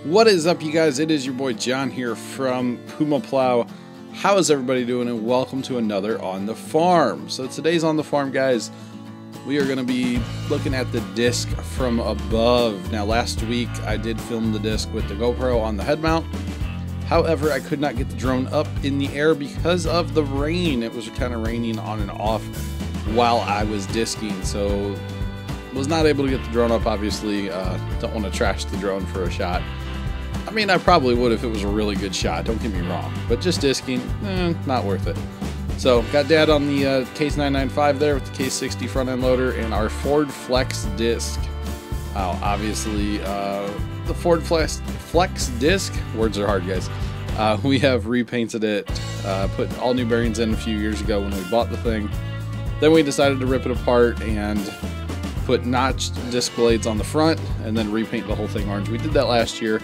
What is up, you guys? It is your boy John here from Puma Plow. How is everybody doing? And welcome to another On the Farm. So today's On the Farm, guys, we are going to be looking at the disc from above. Now, last week I did film the disc with the GoPro on the head mount. However, I could not get the drone up in the air because of the rain. It was kind of raining on and off while I was disking, so was not able to get the drone up. Obviously, don't want to trash the drone for a shot. I mean, I probably would if it was a really good shot, don't get me wrong, but just disking, not worth it. So got Dad on the Case 995 there with the Case 60 front end loader and our Ford Flex disc. Obviously, the Ford Flex disc, words are hard, guys. We have repainted it, put all new bearings in a few years ago when we bought the thing. Then we decided to rip it apart and put notched disc blades on the front and then repaint the whole thing orange. We did that last year,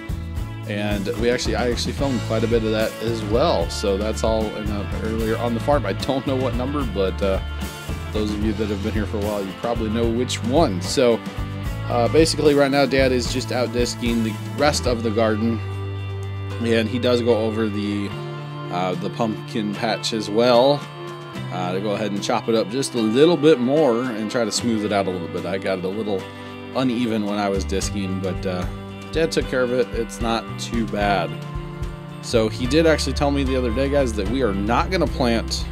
and I actually filmed quite a bit of that as well. So that's all in earlier On the Farm. I don't know what number, but those of you that have been here for a while, you probably know which one. So basically right now Dad is just out disking the rest of the garden, and he does go over the pumpkin patch as well, to go ahead and chop it up just a little bit more and try to smooth it out a little bit. I got it a little uneven when I was disking, but Dad took care of it. It's not too bad. So he did actually tell me the other day, guys, that we are not going to plant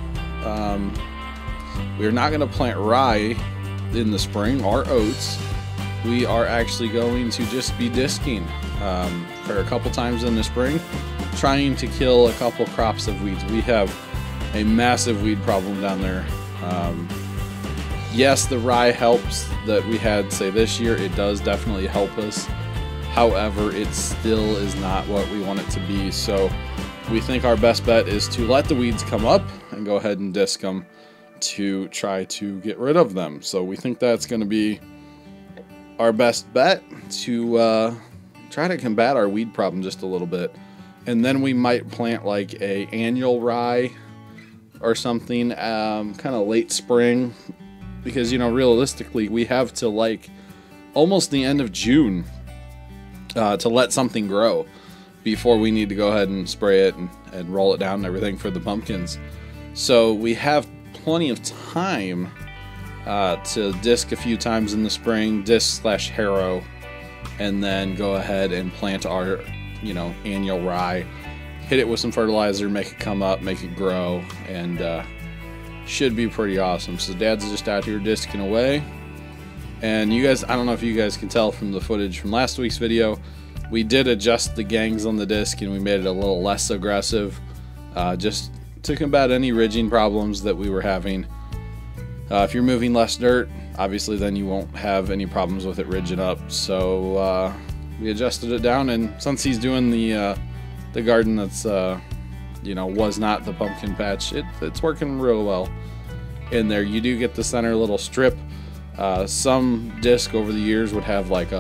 rye in the spring or oats. We are actually going to just be disking for a couple times in the spring, trying to kill a couple crops of weeds. We have a massive weed problem down there. Yes, the rye helps that we had, say, this year. It does definitely help us. However, it still is not what we want it to be. So we think our best bet is to let the weeds come up and go ahead and disc them to try to get rid of them. So we think that's going to be our best bet to try to combat our weed problem just a little bit. And then we might plant like a annual rye or something kind of late spring, because, you know, realistically we have to like almost the end of June to let something grow before we need to go ahead and spray it and roll it down and everything for the pumpkins. So we have plenty of time to disc a few times in the spring, disc/harrow, and then go ahead and plant our, you know, annual rye. Hit it with some fertilizer, make it come up, make it grow, and should be pretty awesome. So Dad's just out here discing away. And you guys, I don't know if you guys can tell from the footage from last week's video, we did adjust the gangs on the disc and we made it a little less aggressive, just to combat any ridging problems that we were having. If you're moving less dirt, obviously then you won't have any problems with it ridging up. So we adjusted it down, and since he's doing the garden that's you know, was not the pumpkin patch, it's working real well in there. You do get the center little strip. Some disc over the years would have like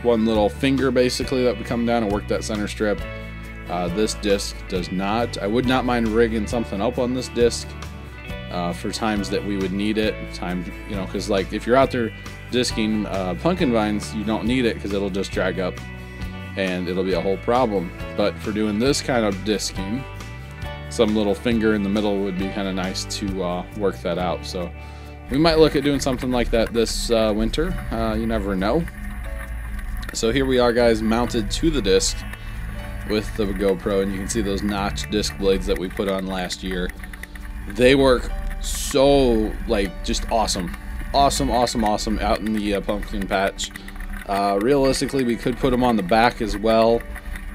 one little finger basically that would come down and work that center strip. This disc does not. I would not mind rigging something up on this disc for times that we would need it. You know, because like if you're out there disking pumpkin vines, you don't need it because it'll just drag up and it'll be a whole problem. But for doing this kind of disking, some little finger in the middle would be kind of nice to work that out. So we might look at doing something like that this winter. You never know. So here we are, guys, mounted to the disc with the GoPro, and you can see those notched disc blades that we put on last year. They work so, like, just awesome. Awesome out in the pumpkin patch. Realistically, we could put them on the back as well.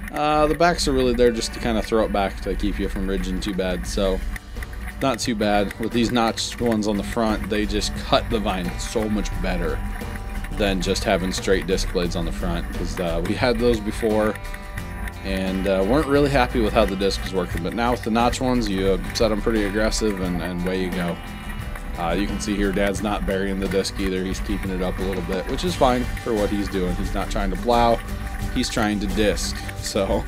The backs are really there just to kind of throw it back to keep you from ridging too bad. So not too bad. With these notched ones on the front, they just cut the vine so much better than just having straight disc blades on the front, because we had those before and weren't really happy with how the disc was working. But now with the notch ones, you set them pretty aggressive and away you go. You can see here Dad's not burying the disc either. He's keeping it up a little bit, which is fine for what he's doing. He's not trying to plow, he's trying to disc. So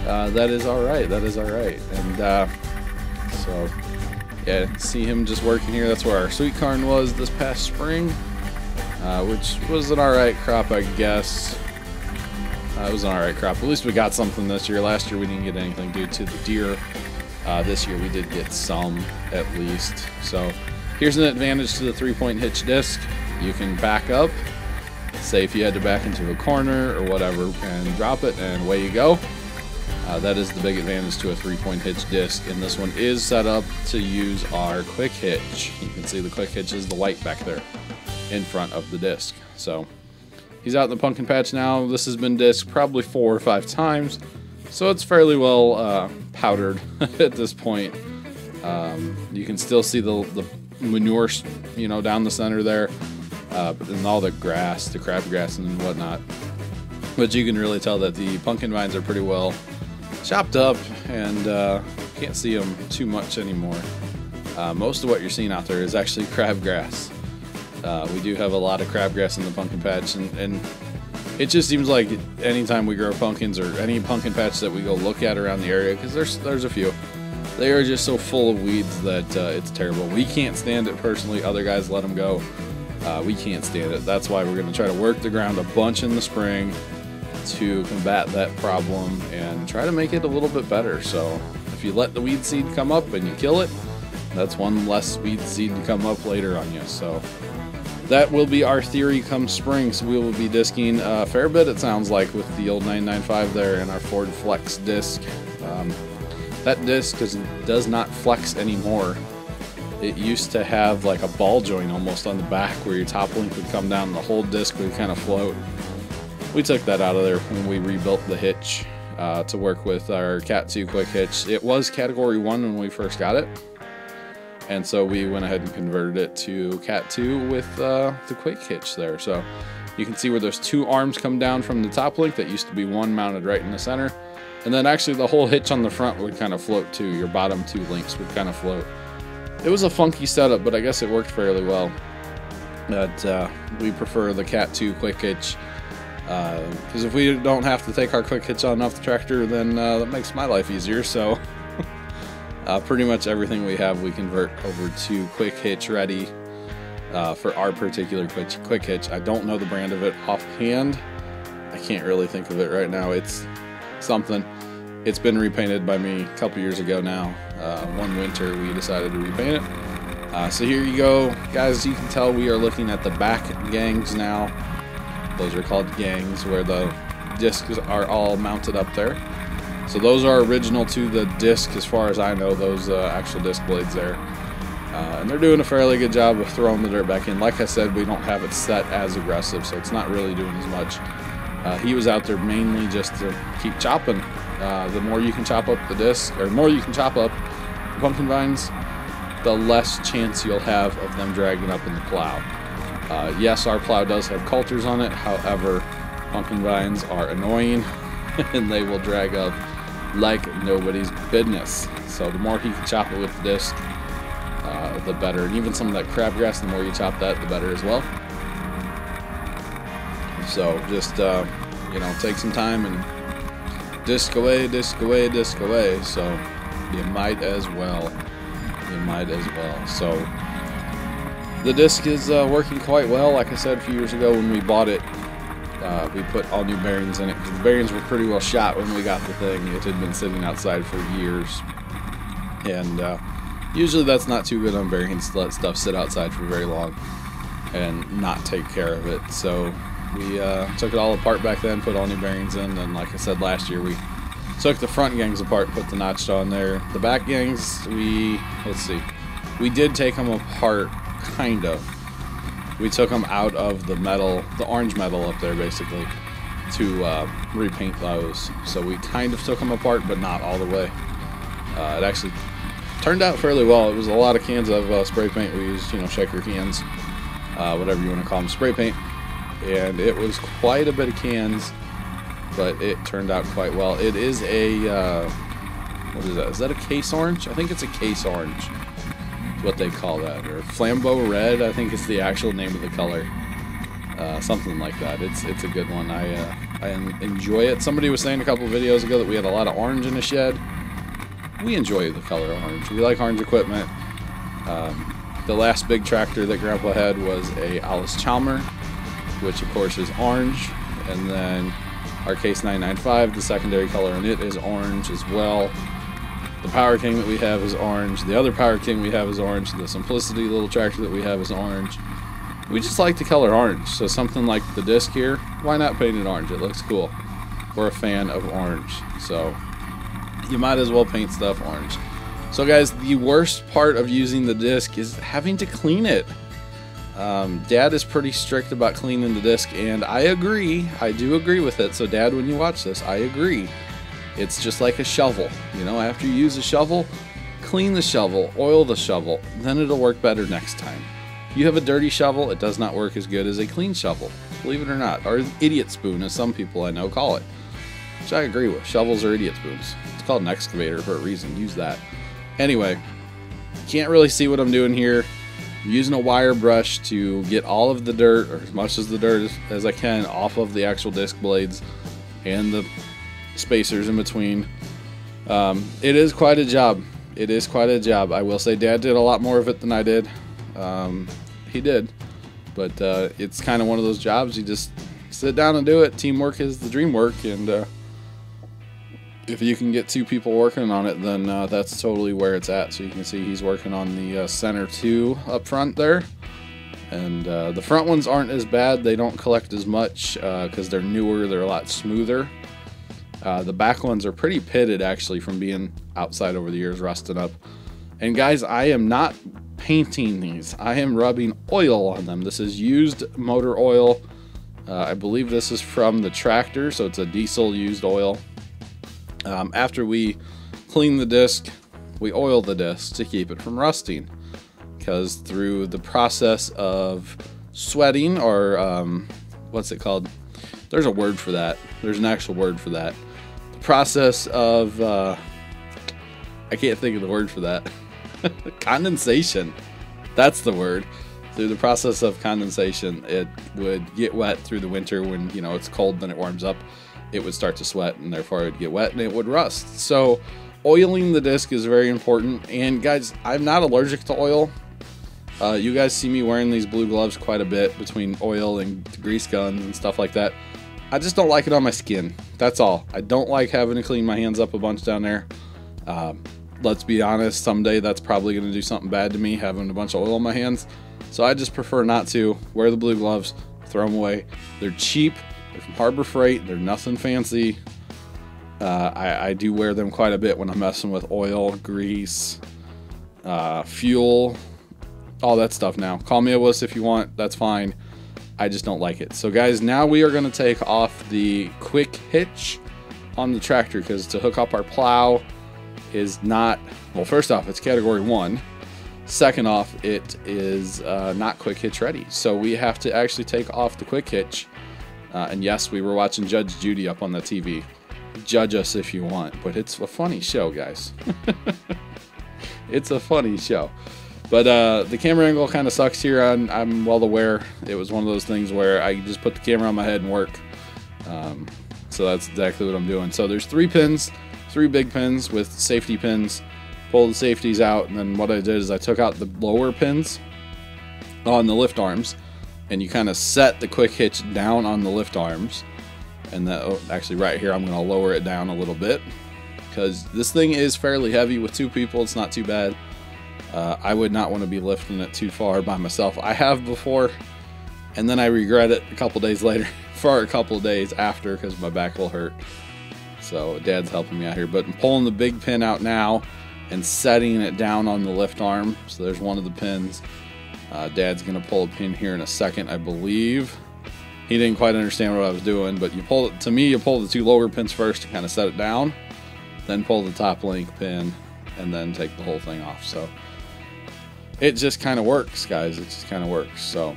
that is alright, and so yeah, see him just working here. That's where our sweet corn was this past spring, which was an alright crop, I guess. It was an alright crop. At least we got something this year. Last year we didn't get anything due to the deer. This year we did get some, at least. So here's an advantage to the 3-point hitch disc. You can back up, say if you had to back into a corner or whatever, and drop it, and away you go. That is the big advantage to a 3-point hitch disc, and this one is set up to use our quick hitch. You can see the quick hitch is the white back there in front of the disc. So he's out in the pumpkin patch now. This has been disced probably 4 or 5 times, so it's fairly well powdered at this point. You can still see the manure, you know, down the center there, and all the grass, the crabgrass and whatnot. But you can really tell that the pumpkin vines are pretty well chopped up, and can't see them too much anymore. Most of what you're seeing out there is actually crabgrass. We do have a lot of crabgrass in the pumpkin patch, and it just seems like anytime we grow pumpkins, or any pumpkin patch that we go look at around the area, because there's a few, they are just so full of weeds that it's terrible. We can't stand it personally. Other guys let them go. We can't stand it. That's why we're going to try to work the ground a bunch in the spring to combat that problem and try to make it a little bit better. So if you let the weed seed come up and you kill it, that's one less weed seed to come up later on you. So that will be our theory come spring. So we will be disking a fair bit, it sounds like, with the old 995 there and our Ford Flex disc. That disc does not flex anymore. It used to have like a ball joint almost on the back where your top link would come down and the whole disc would kind of float. We took that out of there when we rebuilt the hitch to work with our Cat 2 quick hitch. It was Category 1 when we first got it, and so we went ahead and converted it to Cat 2 with the quick hitch there. So you can see where those 2 arms come down from the top link. That used to be one mounted right in the center, and then actually the whole hitch on the front would kind of float too. Your bottom 2 links would kind of float. It was a funky setup, but I guess it worked fairly well. But we prefer the Cat 2 quick hitch, because if we don't have to take our quick hitch on off the tractor, then that makes my life easier. So pretty much everything we have we convert over to quick hitch ready for our particular quick hitch. I don't know the brand of it offhand. I can't really think of it right now. It's something. It's been repainted by me a couple years ago now. One winter we decided to repaint it. So here you go, guys. You can tell we are looking at the back gangs now. Those are called gangs, where the discs are all mounted up there. So those are original to the disc, as far as I know, those actual disc blades there. And they're doing a fairly good job of throwing the dirt back in. Like I said, we don't have it set as aggressive, so it's not really doing as much. He was out there mainly just to keep chopping. The more you can chop up the disc, or the more you can chop up the pumpkin vines, the less chance you'll have of them dragging up in the plow. Yes, our plow does have coulters on it. However, pumpkin vines are annoying and they will drag up like nobody's business. So the more he can chop it with the disc, the better. And even some of that crabgrass, the more you chop that, the better as well. So just you know, take some time and disc away, disc away, disc away. So you might as well. You might as well. So the disc is working quite well. Like I said a few years ago when we bought it, we put all new bearings in it, because the bearings were pretty well shot when we got the thing. It had been sitting outside for years, and usually that's not too good on bearings to let stuff sit outside for very long and not take care of it. So we took it all apart back then, put all new bearings in, and like I said, last year we took the front gangs apart, put the notched on there. The back gangs, let's see, we did take them apart. Kind of. We took them out of the metal, the orange metal up there basically, to repaint those. So we kind of took them apart, but not all the way. It actually turned out fairly well. It was a lot of cans of spray paint. We used, you know, shaker cans, whatever you want to call them, spray paint. And it was quite a bit of cans, but it turned out quite well. It is a, what is that? Is that a case orange? I think it's a case orange. What they call that, or flambeau red, I think is the actual name of the color, something like that. It's a good one. I enjoy it. Somebody was saying a couple videos ago that we had a lot of orange in the shed. We enjoy the color orange. We like orange equipment. The last big tractor that Grandpa had was a Alice Chalmer, which of course is orange, and then our Case 995. The secondary color in it is orange as well. The Power King that we have is orange. The other Power King we have is orange. The Simplicity little tractor that we have is orange. We just like the color orange. So something like the disc here, why not paint it orange? It looks cool. We're a fan of orange. So you might as well paint stuff orange. So guys, the worst part of using the disc is having to clean it. Dad is pretty strict about cleaning the disc, and I agree. I do agree with it. So Dad, when you watch this, I agree. It's just like a shovel. You know, after you use a shovel, clean the shovel, oil the shovel, then it'll work better next time. If you have a dirty shovel, it does not work as good as a clean shovel, believe it or not, or idiot spoon, as some people I know call it, which I agree with. Shovels are idiot spoons. It's called an excavator for a reason. Use that. Anyway, can't really see what I'm doing here. I'm using a wire brush to get all of the dirt, or as much as the dirt as I can, off of the actual disc blades and the spacers in between. It is quite a job. It is quite a job. I will say Dad did a lot more of it than I did. He did. But it's kind of one of those jobs you just sit down and do it. Teamwork is the dream work, and if you can get two people working on it, then that's totally where it's at. So you can see he's working on the center two up front there. And the front ones aren't as bad. They don't collect as much because they're newer. They're a lot smoother. The back ones are pretty pitted, actually, from being outside over the years, rusted up. And guys, I am not painting these. I am rubbing oil on them. This is used motor oil. I believe this is from the tractor, so it's a diesel used oil. After we clean the disc, we oil the disc to keep it from rusting, because through the process of sweating, or what's it called? There's a word for that. There's an actual word for that. The process of I can't think of the word for that. Condensation. That's the word. Through the process of condensation, it would get wet through the winter. When, you know, it's cold, then it warms up, it would start to sweat, and therefore it would get wet and it would rust. So oiling the disc is very important. And guys, I'm not allergic to oil. You guys see me wearing these blue gloves quite a bit between oil and grease guns and stuff like that. I just don't like it on my skin. That's all. I don't like having to clean my hands up a bunch down there. Let's be honest, someday that's probably going to do something bad to me, having a bunch of oil on my hands. So I just prefer not to. Wear the blue gloves, throw them away. They're cheap. They're from Harbor Freight. They're nothing fancy. I do wear them quite a bit when I'm messing with oil, grease, fuel, all that stuff now. Call me a wuss if you want. That's fine. I just don't like it. So guys, now we are going to take off the quick hitch on the tractor, because to hook up our plow is not, well, first off, it's category 1. Second off, it is not quick hitch ready. So we have to actually take off the quick hitch. And yes, we were watching Judge Judy up on the TV. Judge us if you want, but it's a funny show, guys. It's a funny show. But the camera angle kind of sucks here. I'm well aware. It was one of those things where I just put the camera on my head and work. So that's exactly what I'm doing. So there's 3 pins, 3 big pins with safety pins. Pull the safeties out, and then what I did is I took out the lower pins on the lift arms, and you kind of set the quick hitch down on the lift arms. And that, oh, actually right here, I'm going to lower it down a little bit, because this thing is fairly heavy. With 2 people, it's not too bad. I would not want to be lifting it too far by myself. I have before, and then I regret it a couple days later, for a couple days after, because my back will hurt. So Dad's helping me out here, but I'm pulling the big pin out now and setting it down on the lift arm. So there's one of the pins. Dad's gonna pull a pin here in a second, I believe. He didn't quite understand what I was doing, but you pull it, to me, you pull the 2 lower pins first to kind of set it down, then pull the top link pin, and then take the whole thing off. So it just kind of works, guys. It just kind of works. So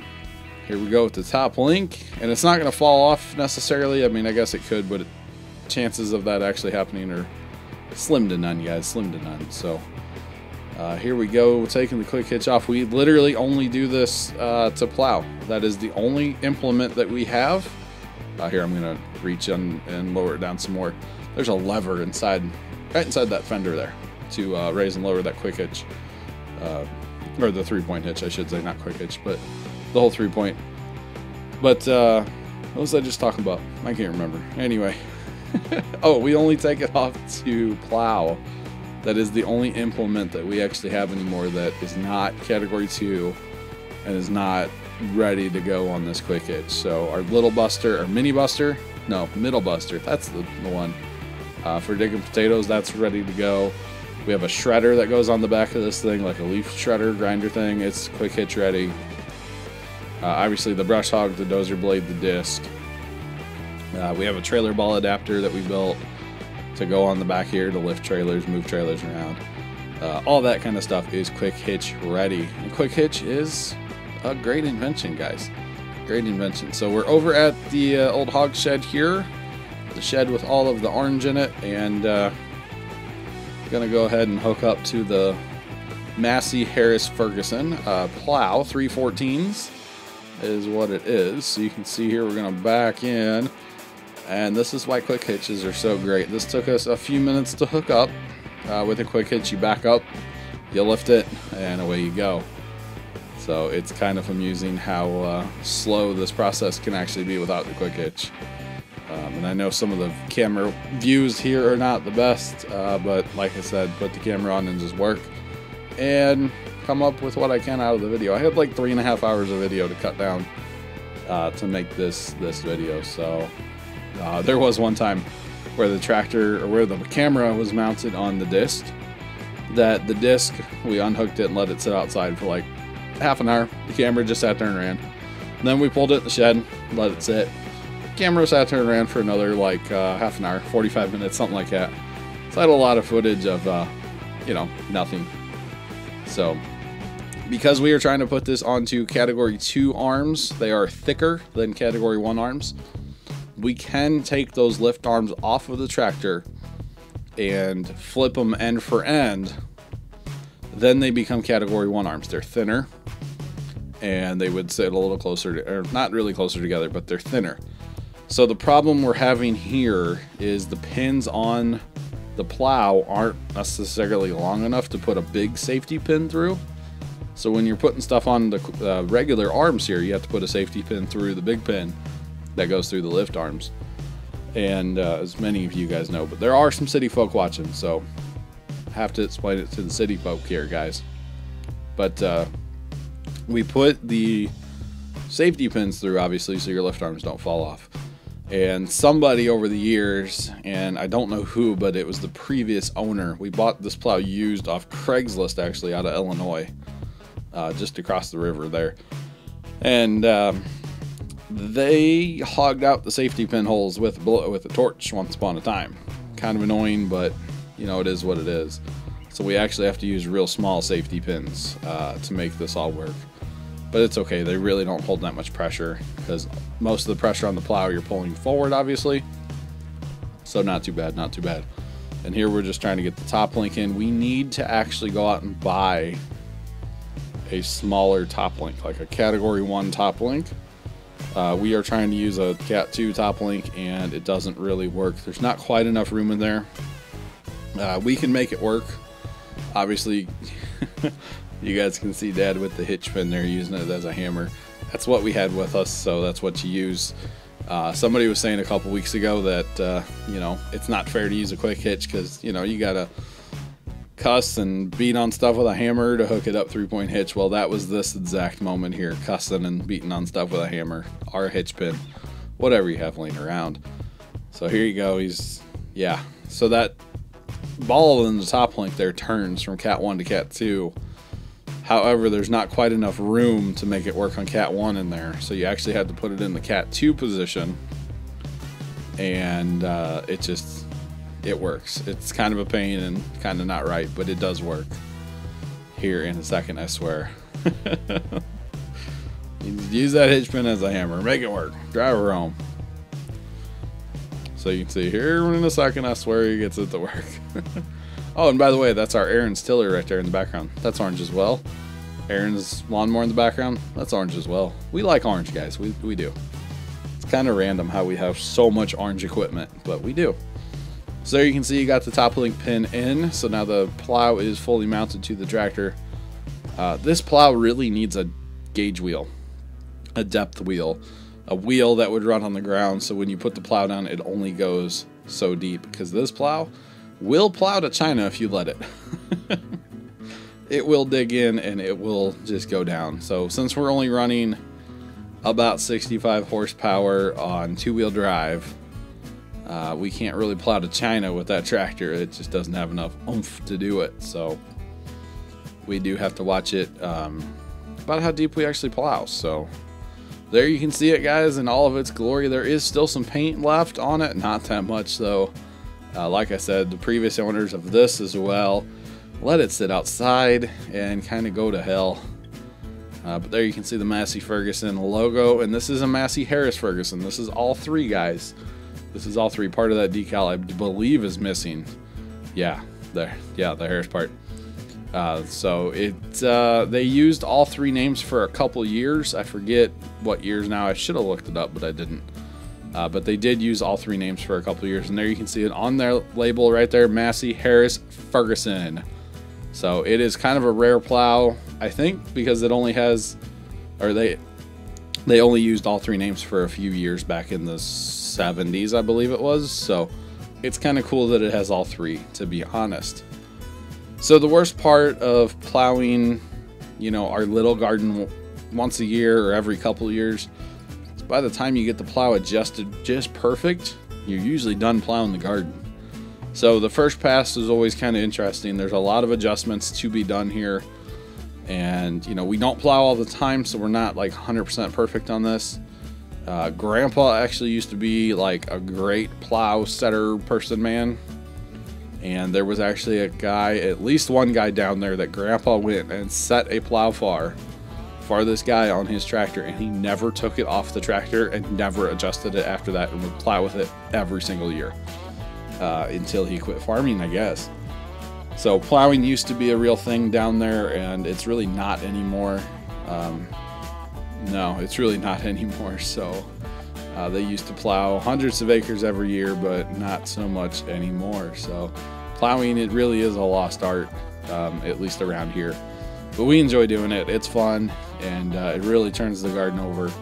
here we go with the top link, and it's not gonna fall off necessarily. I mean, I guess it could, but chances of that actually happening are slim to none, guys. Slim to none. So here we go, taking the quick hitch off. We literally only do this to plow. That is the only implement that we have. Here, I'm gonna reach in and lower it down some more. There's a lever inside, right inside that fender there, to raise and lower that quick hitch, or the 3-point hitch, I should say, not quick hitch, but the whole 3-point. But What was I just talking about? I can't remember. Anyway. Oh, we only take it off to plow. That is the only implement that we actually have anymore that is not category 2 and is not ready to go on this quick hitch. So our little buster, or mini buster, no, middle buster, that's the one. For digging potatoes, that's ready to go. We have a shredder that goes on the back of this thing, like a leaf shredder, grinder thing. It's quick hitch ready. Obviously the brush hog, the dozer blade, the disc. We have a trailer ball adapter that we built to go on the back here to lift trailers, move trailers around. All that kind of stuff is quick hitch ready. And quick hitch is a great invention, guys. Great invention. So we're over at the old hog shed here, the shed with all of the orange in it, and gonna go ahead and hook up to the Massey Harris Ferguson plow 314s is what it is. So you can see here we're gonna back in, and this is why quick hitches are so great. This took us a few minutes to hook up. With a quick hitch, you back up, you lift it, and away you go. So it's kind of amusing how slow this process can actually be without the quick hitch. And I know some of the camera views here are not the best, but like I said, put the camera on and just work and come up with what I can out of the video. I had like 3.5 hours of video to cut down to make this video. So there was one time where the tractor, or where the camera was mounted on the disc, that the disc, we unhooked it and let it sit outside for like half an hour. The camera just sat there and ran. And then we pulled it in the shed, let it sit. Camera sat there and ran for another like half an hour, 45 minutes, something like that. So I had a lot of footage of, you know, nothing. So because we are trying to put this onto category 2 arms, they are thicker than category 1 arms. We can take those lift arms off of the tractor and flip them end for end. Then they become category 1 arms. They're thinner and they would sit a little closer to, or not really closer together, but they're thinner. So the problem we're having here is the pins on the plow aren't necessarily long enough to put a big safety pin through. So when you're putting stuff on the regular arms here, you have to put a safety pin through the big pin that goes through the lift arms. And as many of you guys know, but there are some city folk watching, so I have to explain it to the city folk here, guys. But we put the safety pins through, obviously, so your lift arms don't fall off. And somebody over the years, and I don't know who, but it was the previous owner, we bought this plow used off Craigslist, actually, out of Illinois, just across the river there. And they hogged out the safety pin holes with a torch once upon a time. Kind of annoying, but you know, it is what it is. So we actually have to use real small safety pins to make this all work. But it's okay, they really don't hold that much pressure, because most of the pressure on the plow you're pulling forward, obviously. So not too bad, not too bad. And here we're just trying to get the top link in. We need to actually go out and buy a smaller top link, like a category 1 top link. We are trying to use a Cat 2 top link, and it doesn't really work. There's not quite enough room in there. We can make it work. Obviously, you guys can see Dad with the hitch pin there, using it as a hammer. That's what we had with us, so that's what you use. Somebody was saying a couple weeks ago that, you know, it's not fair to use a quick hitch because, you know, you gotta cuss and beat on stuff with a hammer to hook it up 3-point hitch. Well, that was this exact moment here, cussing and beating on stuff with a hammer, or a hitch pin, whatever you have laying around. So here you go. Yeah. So that ball in the top link there turns from Cat 1 to Cat 2. However, there's not quite enough room to make it work on Cat 1 in there. So you actually had to put it in the Cat 2 position. And it works. It's kind of a pain and kind of not right, but it does work. Here in a second, I swear. Use that hitch pin as a hammer. Make it work. Drive her home. So you can see here in a second, I swear he gets it to work. Oh, and by the way, that's our Aaron's tiller right there in the background. That's orange as well. Aaron's lawnmower in the background. That's orange as well. We like orange, guys. We do. It's kind of random how we have so much orange equipment, but we do. So there you can see you got the top link pin in. So now the plow is fully mounted to the tractor. This plow really needs a gauge wheel, a depth wheel. a wheel that would run on the ground, so when you put the plow down, it only goes so deep, because this plow will plow to China if you let it. It will dig in and it will just go down. So since we're only running about 65 horsepower on two-wheel drive, we can't really plow to China with that tractor. It just doesn't have enough oomph to do it. So we do have to watch it about how deep we actually plow. So there you can see it, guys, in all of its glory. There is still some paint left on it, not that much though. Like I said, the previous owners of this as well let it sit outside and kind of go to hell. But there you can see the Massey Ferguson logo, and this is a Massey Harris Ferguson. This is all three, guys. This is all three. Part of that decal, I believe, is missing. Yeah, there. Yeah, the Harris part. So they used all three names for a couple years. I forget what years now. I should have looked it up, but I didn't. But they did use all three names for a couple years, and there you can see it on their label right there, Massey Harris Ferguson. So it is kind of a rare plow, I think, because it only has, or they only used all three names for a few years back in the 70s, I believe it was. So it's kind of cool that it has all three, to be honest. So the worst part of plowing, you know, our little garden once a year or every couple of years, is by the time you get the plow adjusted just perfect, you're usually done plowing the garden. So the first pass is always kind of interesting. There's a lot of adjustments to be done here. And, you know, we don't plow all the time, so we're not like 100% perfect on this. Grandpa actually used to be like a great plow setter person, man. And there was actually a guy, at least one guy down there, that Grandpa went and set a plow for this guy on his tractor, and he never took it off the tractor and never adjusted it after that, and would plow with it every single year. Until he quit farming, I guess. So plowing used to be a real thing down there, and it's really not anymore. No, it's really not anymore. So they used to plow hundreds of acres every year, but not so much anymore. So plowing, it really is a lost art, at least around here. But we enjoy doing it. It's fun, and it really turns the garden over.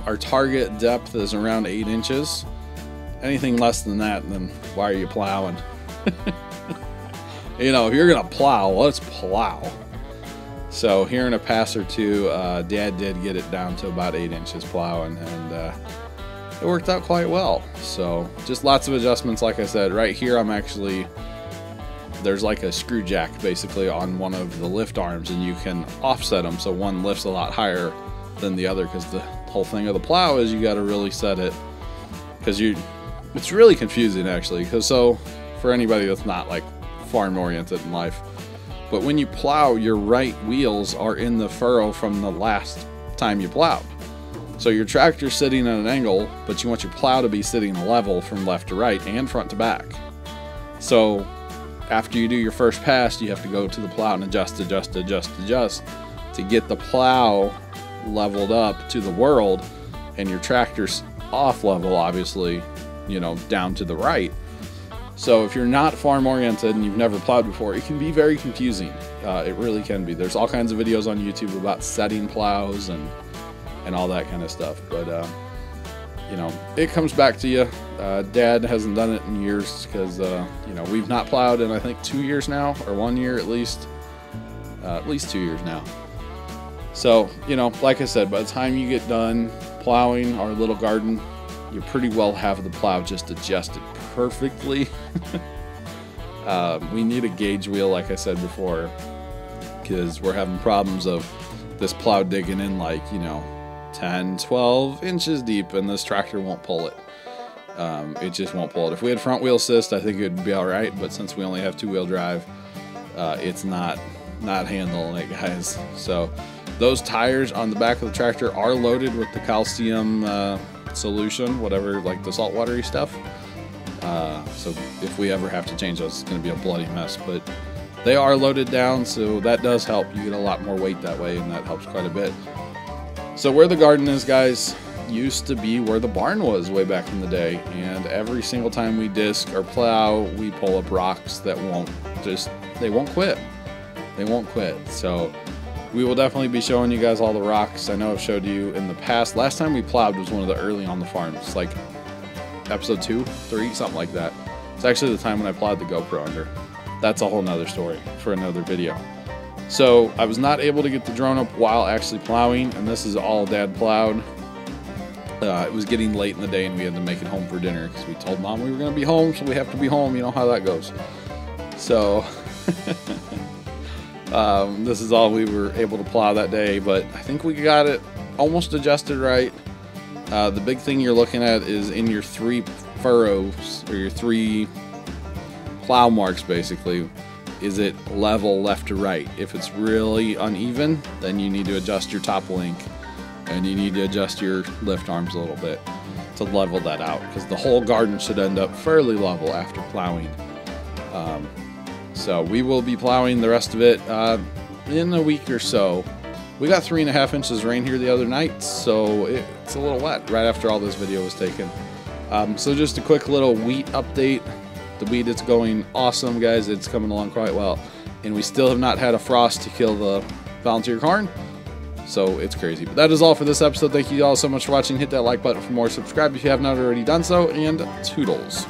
Our target depth is around 8 inches. Anything less than that, then why are you plowing? You know, if you're gonna plow, let's plow. So here in a pass or two, Dad did get it down to about 8 inches plowing, and it worked out quite well. So just lots of adjustments. Like I said, right here there's like a screw jack basically on one of the lift arms, and you can offset them so one lifts a lot higher than the other, because the whole thing of the plow is you got to really set it, because it's really confusing actually. Because so for anybody that's not like farm oriented in life, but when you plow, your right wheels are in the furrow from the last time you plowed. So your tractor's sitting at an angle, but you want your plow to be sitting level from left to right and front to back. So after you do your first pass, you have to go to the plow and adjust to get the plow leveled up to the world, and your tractor's off level, obviously, you know, down to the right. So if you're not farm oriented and you've never plowed before, it can be very confusing. It really can be. There's all kinds of videos on YouTube about setting plows and all that kind of stuff. But you know, it comes back to you. Dad hasn't done it in years because you know, we've not plowed in I think 2 years now, or 1 year at least 2 years now. So, you know, like I said, by the time you get done plowing our little garden, you pretty well have the plow just adjusted perfectly. We need a gauge wheel, like I said before, because we're having problems of this plow digging in like, you know, 10, 12 inches deep, and this tractor won't pull it. It just won't pull it. If we had front wheel assist, I think it would be all right, but since we only have two-wheel drive, it's not handling it, guys. So those tires on the back of the tractor are loaded with the calcium solution, whatever, like the salt watery stuff. So if we ever have to change those, it's going to be a bloody mess, but they are loaded down, so that does help. You get a lot more weight that way, and that helps quite a bit. So where the garden is, guys, used to be where the barn was way back in the day, and every single time we disc or plow, we pull up rocks that won't quit. They won't quit. So we will definitely be showing you guys all the rocks. I know I've showed you in the past. Last time we plowed was one of the early on the farms, like episode 2, 3, something like that. It's actually the time when I plowed the GoPro under. That's a whole nother story for another video. So I was not able to get the drone up while actually plowing, and this is all Dad plowed. It was getting late in the day and we had to make it home for dinner because we told Mom we were going to be home, so we have to be home. You know how that goes. So this is all we were able to plow that day, but I think we got it almost adjusted right. The big thing you're looking at is in your 3 furrows, or your 3 plow marks basically. Is it level left to right? If it's really uneven, then you need to adjust your top link and you need to adjust your lift arms a little bit to level that out, because the whole garden should end up fairly level after plowing. So we will be plowing the rest of it in a week or so. We got 3.5 inches rain here the other night, so it's a little wet right after all this video was taken. So just a quick little wheat update. The wheat is going awesome, guys. It's coming along quite well. And we still have not had a frost to kill the volunteer corn. So it's crazy. But that is all for this episode. Thank you all so much for watching. Hit that like button for more. Subscribe if you have not already done so. And toodles.